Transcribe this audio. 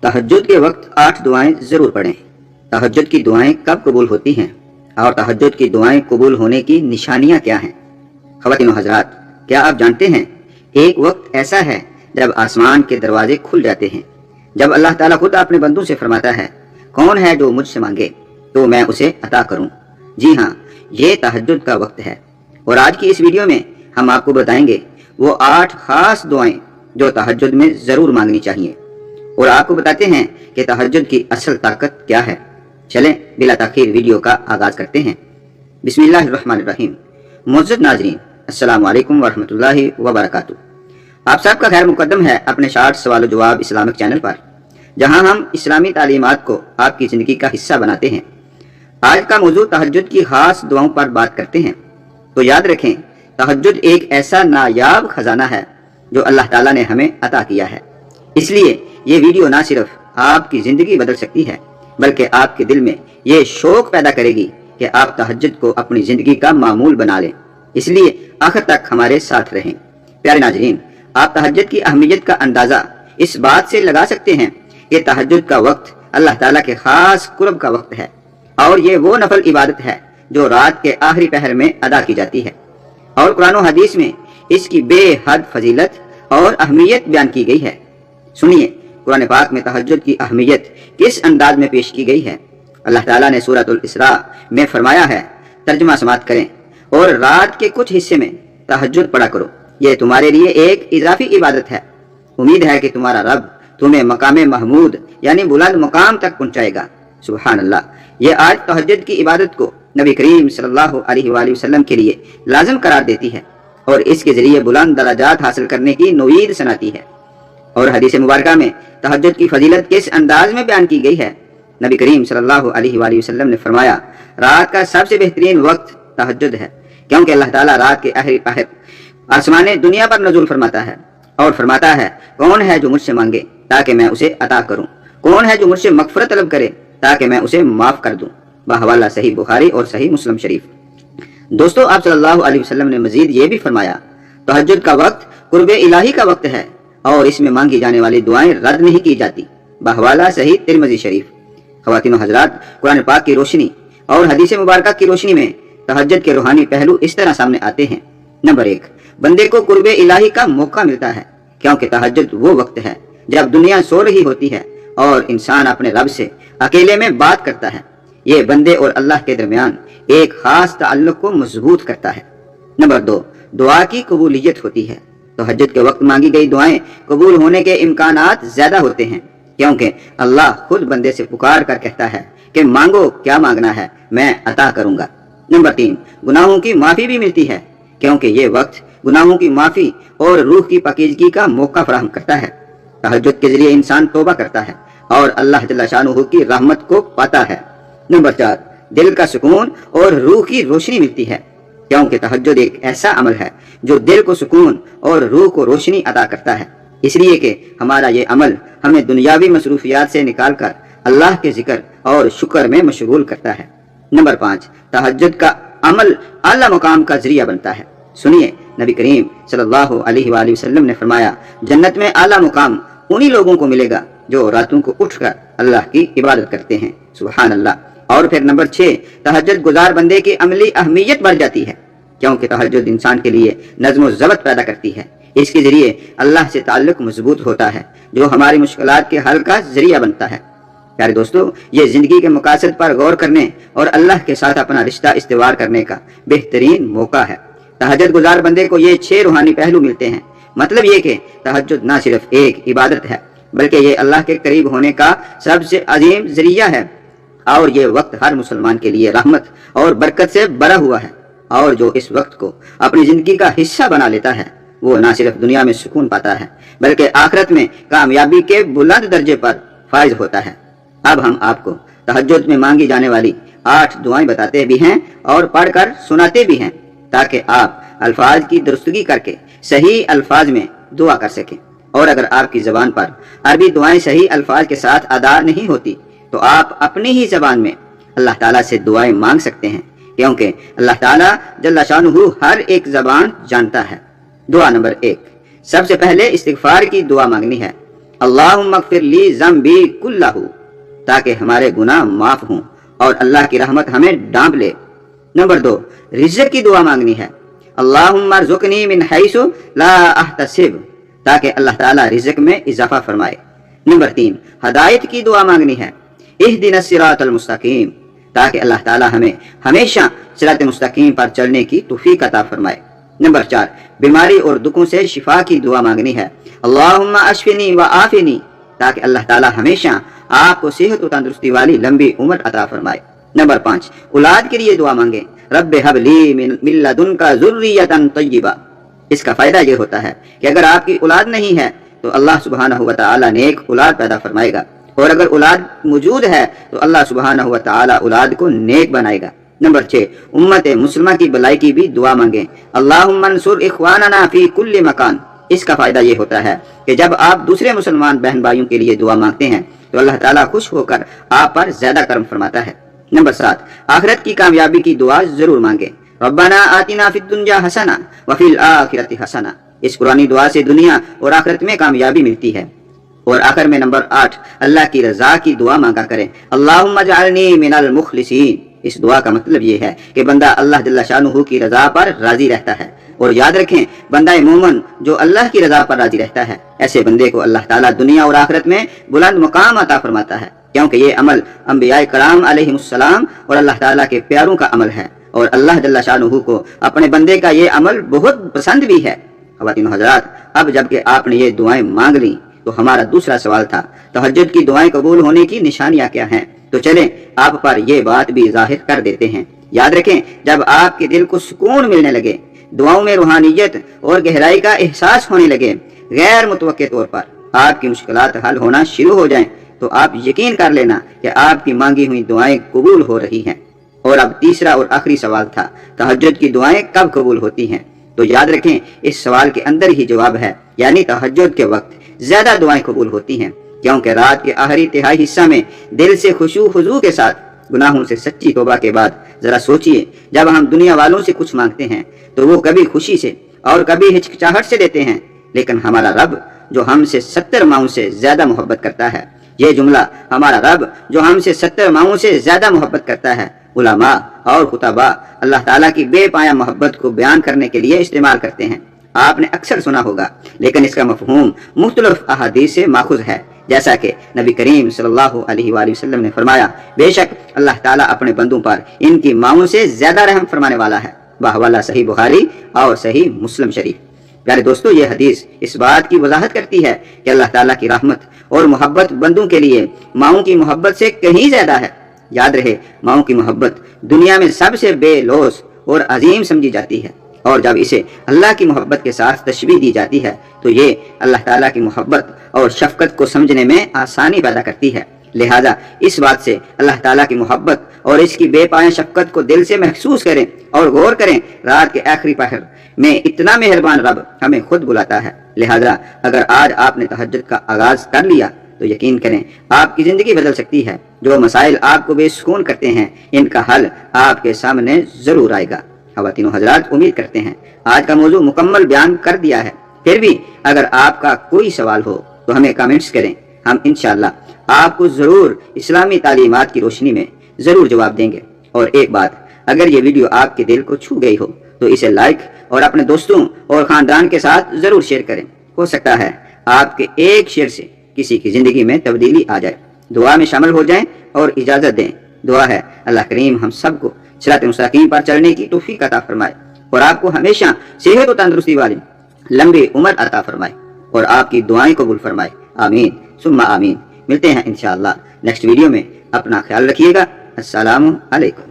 तहज्जुद के वक्त 8 दुआएं ज़रूर पढ़ें। तहज्जुद की दुआएं कब कबूल होती हैं और तहज्जुद की दुआएं कबूल होने की निशानियां क्या हैं? ख़वातीन व हज़रात, क्या आप जानते हैं एक वक्त ऐसा है जब आसमान के दरवाजे खुल जाते हैं, जब अल्लाह ताला खुद अपने बंदों से फरमाता है, कौन है जो मुझसे मांगे तो मैं उसे अता करूं। जी हाँ, ये तहज्जुद का वक्त है और आज की इस वीडियो में हम आपको बताएंगे वो 8 खास दुआएं जो तहज्जुद में ज़रूर मांगनी चाहिए और आपको बताते हैं कि तहज्जुद की असल ताकत क्या है। चलें बिला ताखीर वीडियो का आगाज़ करते हैं। बिस्मिल्लाहिर्रहमानिर्रहीम। मुअज़्ज़ज़ नाज़रीन, अस्सलामु अलैकुम वरहमतुल्लाहि वबरकातुहू। आप सबका खैर मुकद्दम है अपने शार्ट सवाल जवाब इस्लामिक चैनल पर, जहां हम इस्लामी तालीमात को आपकी ज़िंदगी का हिस्सा बनाते हैं। आज का मौजू तहज्जुद की खास दुआओं पर बात करते हैं। तो याद रखें, तहज्जुद एक ऐसा नायाब खजाना है जो अल्लाह ताला ने हमें अता किया है। इसलिए ये वीडियो ना सिर्फ आपकी ज़िंदगी बदल सकती है, बल्कि आपके दिल में ये शौक पैदा करेगी कि आप तहज्जुद को अपनी ज़िंदगी का मामूल बना लें। इसलिए आखिर तक हमारे साथ रहें। प्यारे नाज़रीन, आप तहज्जुद की अहमियत का अंदाज़ा इस बात से लगा सकते हैं कि तहज्जुद का वक्त अल्लाह ताला के खास कुर्ब का वक्त है और ये वो नफल इबादत है जो रात के आखिरी पहर में अदा की जाती है और कुरान और हदीस में इसकी बेहद फजीलत और अहमियत बयान की गई है। सुनिए कुरान पाक में तहज्जुद की अहमियत किस अंदाज में पेश की गई है। अल्लाह ताला ने सूरतुल इसरा में फरमाया है, तर्जुमा समाअत करें, और रात के कुछ हिस्से में तहज्जुद पढ़ा करो, यह तुम्हारे लिए एक इजाफी इबादत है। उम्मीद है कि तुम्हारा रब तुम्हें मकाम महमूद यानी बुलंद मुकाम तक पहुंचाएगा। सुभान अल्लाह। ये आज तहज्जुद की इबादत को नबी करीम सल्लल्लाहु अलैहि वसल्लम के लिए लाज़िम करार देती है और इसके जरिए बुलंद दराजात हासिल करने की नवीद सुनाती है। और हदीस मुबारका में तहज्जुद की फजीलत किस अंदाज में बयान की गई है। नबी करीम सल्लल्लाहु अलैहि वसल्लम ने फरमाया, रात का सबसे बेहतरीन वक्त तहज्जुद है, क्योंकि अल्लाह ताला रात के आखिरी पहर आसमान दुनिया पर नज़ुल फरमाता है और फरमाता है, कौन है जो मुझसे मांगे ताकि मैं उसे अता करूं, कौन है जो मुझसे मगफरत तलब करे ताकि मैं उसे माफ कर दूं। बहवाला सही बुखारी और सही मुस्लिम शरीफ। दोस्तों, आप सल्लल्लाहु अलैहि वसल्लम ने मजीद ये भी फरमाया, तहज्जुद का वक्त कुर्बे इलाही का वक्त है और इसमें मांगी जाने वाली दुआएं रद्द नहीं की जाती। बहवाला सही तिरमिज़ी शरीफ। ख़वातीन व हज़रात, कुरान पाक की रोशनी और हदीस मुबारक की रोशनी में तहज्जुद के रूहानी पहलू इस तरह सामने आते हैं। नंबर 1, बंदे को कुर्बे इलाही का मौका मिलता है, क्योंकि तहज्जुद वो वक्त है जब दुनिया सो रही होती है और इंसान अपने रब से अकेले में बात करता है। ये बंदे और अल्लाह के दरमियान एक खास ताल्लुक को मजबूत करता है। नंबर 2, दुआ की कबूलियत होती है। तहज्जुद के वक्त मांगी गई दुआएं कबूल होने के इम्कानात ज्यादा होते हैं, क्योंकि अल्लाह खुद बंदे से पुकार कर कहता है कि मांगो, क्या मांगना है, मैं अता करूंगा। नंबर 3, गुनाहों की माफी भी मिलती है, क्योंकि ये वक्त गुनाहों की माफी और रूह की पाकीज़गी का मौका फराहम करता है। तहज्जुद के जरिए इंसान तौबा करता है और अल्लाह जल्ल शानुहू की रहमत को पाता है। नंबर 4, दिल का सुकून और रूह की रोशनी मिलती है, क्योंकि तहज्जुद एक ऐसा अमल है जो दिल को सुकून और रूह को रोशनी अता करता है, इसलिए कि हमारा ये अमल हमें दुनियावी मसरूफियात से निकाल कर अल्लाह के जिक्र और शुक्र में मशगूल करता है। नंबर 5, तहज्जुद का अमल आला मुकाम का जरिया बनता है। सुनिए, नबी करीम सल्लल्लाहु अलैहि वसल्लम ने फरमाया, जन्नत में आला मुकाम उन्हीं लोगों को मिलेगा जो रातों को उठकर अल्लाह की इबादत करते हैं। सुभान अल्लाह। और फिर नंबर 6, तहज्जुद गुजार बंदे की अमली अहमियत बढ़ जाती है, क्योंकि तहज्जुद इंसान के लिए नज़्म व ज़ब्त पैदा करती है। इसके जरिए अल्लाह से ताल्लुक मजबूत होता है, जो हमारी मुश्किलात के हल का जरिया बनता है। प्यारे दोस्तों, ये जिंदगी के मकासद पर गौर करने और अल्लाह के साथ अपना रिश्ता इस्तेवार करने का बेहतरीन मौका है। तहज्जुद गुजार बंदे को ये 6 रूहानी पहलू मिलते हैं। मतलब ये कि तहज्जुद न सिर्फ एक इबादत है, बल्कि ये अल्लाह के करीब होने का सबसे अजीम जरिया है और ये वक्त हर मुसलमान के लिए रहमत और बरकत से भरा हुआ है। और जो इस वक्त को अपनी जिंदगी का हिस्सा बना लेता है, वो न सिर्फ दुनिया में सुकून पाता है, बल्कि आखिरत में कामयाबी के बुलंद दर्जे पर फाइज होता है। अब हम आपको तहज्जुद में मांगी जाने वाली 8 दुआएं बताते भी हैं और पढ़कर सुनाते भी हैं, ताकि आप अल्फाज की दुरुस्तगी करके सही अल्फाज में दुआ कर सकें। और अगर आपकी ज़बान पर अरबी दुआएं सही अल्फाज के साथ अदा नहीं होती, तो आप अपनी ही ज़बान में अल्लाह ताला से दुआएं मांग सकते हैं, क्योंकि अल्लाह ताला जल्ल शानुहू हर एक ज़बान जानता है। दुआ नंबर 1, सबसे पहले इस्तिगफार की दुआ मांगनी है। اللہم اغفر لی ذنبی کلہ، تاکہ ہمارے گناہ معاف ہوں اور اللہ کی رحمت ہمیں ڈانپ لے۔ نمبر 2، رزق کی دعا مانگنی ہے۔ اللہم ارزقنی من حیث لا احتسب، تاکہ اللہ تعالیٰ رزق میں اضافہ فرمائے۔ نمبر 3، ہدایت کی دعا مانگنی ہے۔ اہدنا الصراط المستقیم، تاکہ اللہ تعالیٰ ہمیں ہمیشہ صراط مستقیم پر چلنے کی توفیق عطا فرمائے۔ نمبر 4، بیماری اور دکھوں سے شفا کی دعا مانگنی ہے۔ اللہم اشفنی و عافنی، تاکہ اللہ تعالیٰ ہمیشہ آپ کو صحت و تندرستی والی لمبی عمر عطا فرمائے۔ نمبر 5، اولاد کے لیے دعا مانگیں۔ رب حب لی من لدنک ذریۃ طیبہ۔ اس کا فائدہ یہ ہوتا ہے کہ اگر آپ کی اولاد نہیں ہے تو اللہ سبحانہ و تعالیٰ نیک اولاد پیدا فرمائے گا، اور اگر اولاد موجود ہے تو اللہ سبحانہ و تعالیٰ اولاد کو نیک بنائے گا۔ نمبر 6، امت مسلمہ کی بھلائی کی بھی دعا مانگیں۔ اللہم انصر اخواننا فی کل مکان۔ اس کا فائدہ یہ ہوتا ہے کہ جب آپ دوسرے مسلمان بہن بھائیوں کے لیے دعا مانگتے ہیں تو اللہ تعالیٰ خوش ہو کر آپ پر زیادہ کرم فرماتا ہے۔ نمبر 7، آخرت کی کامیابی کی دعا ضرور مانگیں۔ ربنا آتنا فی الدنیا حسنہ وفی الآخرۃ حسنہ۔ اس قرآنی دعا سے دنیا اور آخرت میں کامیابی ملتی ہے۔ اور آخر میں نمبر 8، اللہ کی رضا کی دعا مانگا کریں۔ اللہم اجعلنی من المخلصین۔ اس دعا کا مطلب یہ ہے کہ بندہ اللہ جل شانہ کی رضا پر راضی رہتا ہے۔ اور یاد رکھیں، بندہ مومن جو اللہ کی رضا پر راضی رہتا ہے، ایسے بندے کو اللہ تعالیٰ دنیا اور آخرت میں بلند مقام عطا فرماتا ہے، کیونکہ یہ عمل انبیاء کرام علیہ السلام اور اللہ تعالیٰ کے پیاروں کا عمل ہے، اور اللہ جل شانہ کو اپنے بندے کا یہ عمل بہت پسند بھی ہے۔ خواتین و حضرات، اب جب کہ آپ نے یہ دعائیں مانگ لیں تو ہمارا دوسرا سوال تھا، تہجد کی دعائیں قبول ہونے کی نشانیاں کیا ہیں؟ تو چلیں آپ پر یہ بات بھی ظاہر کر دیتے ہیں۔ یاد رکھیں، جب آپ کے دل کو سکون ملنے لگے، دعاؤں میں روحانیت اور گہرائی کا احساس ہونے لگے، غیر متوقع طور پر آپ کی مشکلات حل ہونا شروع ہو جائیں، تو آپ یقین کر لینا کہ آپ کی مانگی ہوئی دعائیں قبول ہو رہی ہیں۔ اور اب تیسرا اور آخری سوال تھا، تہجد کی دعائیں کب قبول ہوتی ہیں؟ تو یاد رکھیں، اس سوال کے اندر ہی جواب ہے، یعنی تہجد کے وقت زیادہ دعائیں قبول ہوتی ہیں، کیونکہ رات کے آخری تہائی حصہ میں دل سے خشوع خضوع کے ساتھ گناہوں سے سچی توبہ کے بعد ذرا سوچئے، جب ہم دنیا والوں سے کچھ مانگتے ہیں تو وہ کبھی خوشی سے اور کبھی ہچکچاہٹ سے دیتے ہیں، لیکن ہمارا رب جو ہم سے 70 ماؤں سے زیادہ محبت کرتا ہے، یہ جملہ ہمارا رب جو ہم سے 70 ماؤں سے زیادہ محبت کرتا ہے، علماء اور خطباء اللہ تعالیٰ کی بے پایا محبت کو بیان کرنے کے لیے استعمال کرتے ہیں۔ آپ نے اکثر سنا ہوگا، لیکن اس کا مفہوم مختلف احادیث سے ماخوذ ہے، جیسا کہ نبی کریم صلی اللہ علیہ وآلہ وسلم نے فرمایا، بے شک اللہ تعالیٰ اپنے بندوں پر ان کی ماؤں سے زیادہ رحم فرمانے والا ہے، بحوالہ صحیح بخاری اور صحیح مسلم شریف۔ پیارے دوستو، یہ حدیث اس بات کی وضاحت کرتی ہے کہ اللہ تعالیٰ کی رحمت اور محبت بندوں کے لیے ماؤں کی محبت سے کہیں زیادہ ہے۔ یاد رہے، ماؤں کی محبت دنیا میں سب سے بے لوث اور عظیم سمجھی جاتی ہے، اور جب اسے اللہ کی محبت کے ساتھ تشبیہ دی جاتی ہے تو یہ اللہ تعالیٰ کی محبت اور شفقت کو سمجھنے میں آسانی پیدا کرتی ہے۔ لہذا اس بات سے اللہ تعالیٰ کی محبت اور اس کی بے پایا شفقت کو دل سے محسوس کریں اور غور کریں۔ رات کے آخری پہر میں اتنا مہربان رب ہمیں خود بلاتا ہے، لہذا اگر آج آپ نے تہجد کا آغاز کر لیا تو یقین کریں آپ کی زندگی بدل سکتی ہے۔ جو مسائل آپ کو بے سکون کرتے ہیں، ان کا حل آپ کے سامنے ضرور آئے گا۔ خواتین و حضرات، امید کرتے ہیں آج کا موضوع مکمل بیان کر دیا ہے۔ پھر بھی اگر آپ کا کوئی سوال ہو تو ہمیں کامنٹس کریں، ہم انشاءاللہ آپ کو ضرور اسلامی تعلیمات کی روشنی میں ضرور جواب دیں گے۔ اور ایک بات، اگر یہ ویڈیو آپ کے دل کو چھو گئی ہو تو اسے لائک اور اپنے دوستوں اور خاندان کے ساتھ ضرور شیئر کریں۔ ہو سکتا ہے آپ کے ایک شیئر سے کسی کی زندگی میں تبدیلی آ جائے۔ دعا میں شامل ہو جائیں اور اجازت دیں۔ دعا ہے اللہ کریم ہم سب کو صراط مستقیم پر چلنے کی توفیق عطا فرمائے، اور آپ کو ہمیشہ صحت و تندرستی والی لمبی عمر عطا فرمائے، اور آپ کی دعائیں قبول فرمائے۔ آمین ثم آمین۔ ملتے ہیں انشاءاللہ نیکسٹ ویڈیو میں۔ اپنا خیال رکھیے گا۔ السلام علیکم۔